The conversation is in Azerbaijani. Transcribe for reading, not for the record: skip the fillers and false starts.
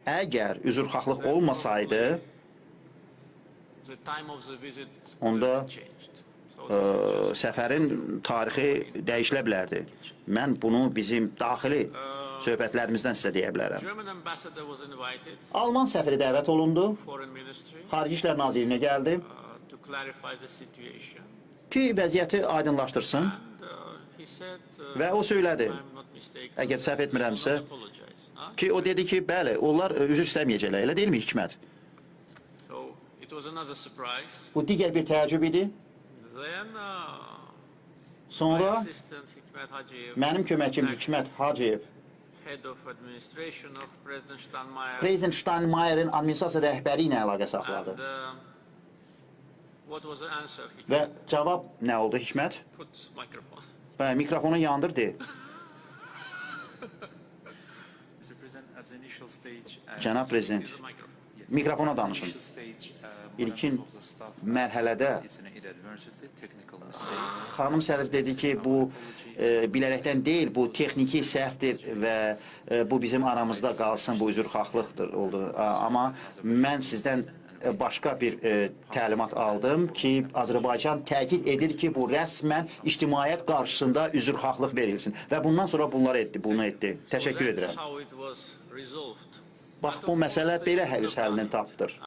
Əgər üzrxahlıq olmasaydı, onda səfərin tarixi dəyişilə bilərdi. Mən bunu bizim daxili söhbətlərimizdən sizə deyə bilərəm. Alman səfiri dəvət olundu, Xarici İşlər Nazirliyinə gəldi ki, vəziyyəti aydınlaşdırsın və o söylədi, əgər səhv etmirəmsə, ki, o dedi ki, bəli, onlar üzr istəməyəcəklər, elə deyilmi Hikmət? Bu digər bir təəccüb idi. Sonra mənim köməkçim Hikmət Hacıyev Prezident Steinmeier'in administrasiya rəhbəri ilə əlaqə saxladı. Və cavab nə oldu Hikmət? Mikrofonu yandırdı. Cənab Prezident, mikrofona danışın. İlkin mərhələdə xanım sədr dedi ki, bu bilərəkdən deyil, bu texniki səhvdir və bu bizim aramızda qalsın, bu üzrxahlıqdır oldu. Amma mən sizdən başqa bir təlimat aldım ki, Azərbaycan təkid edir ki, bu rəsmən ictimaiyyət qarşısında üzrxahlıq verilsin. Və bundan sonra bunu etdi. Təşəkkür edirəm. Bax, bu məsələ belə həllini tapdır.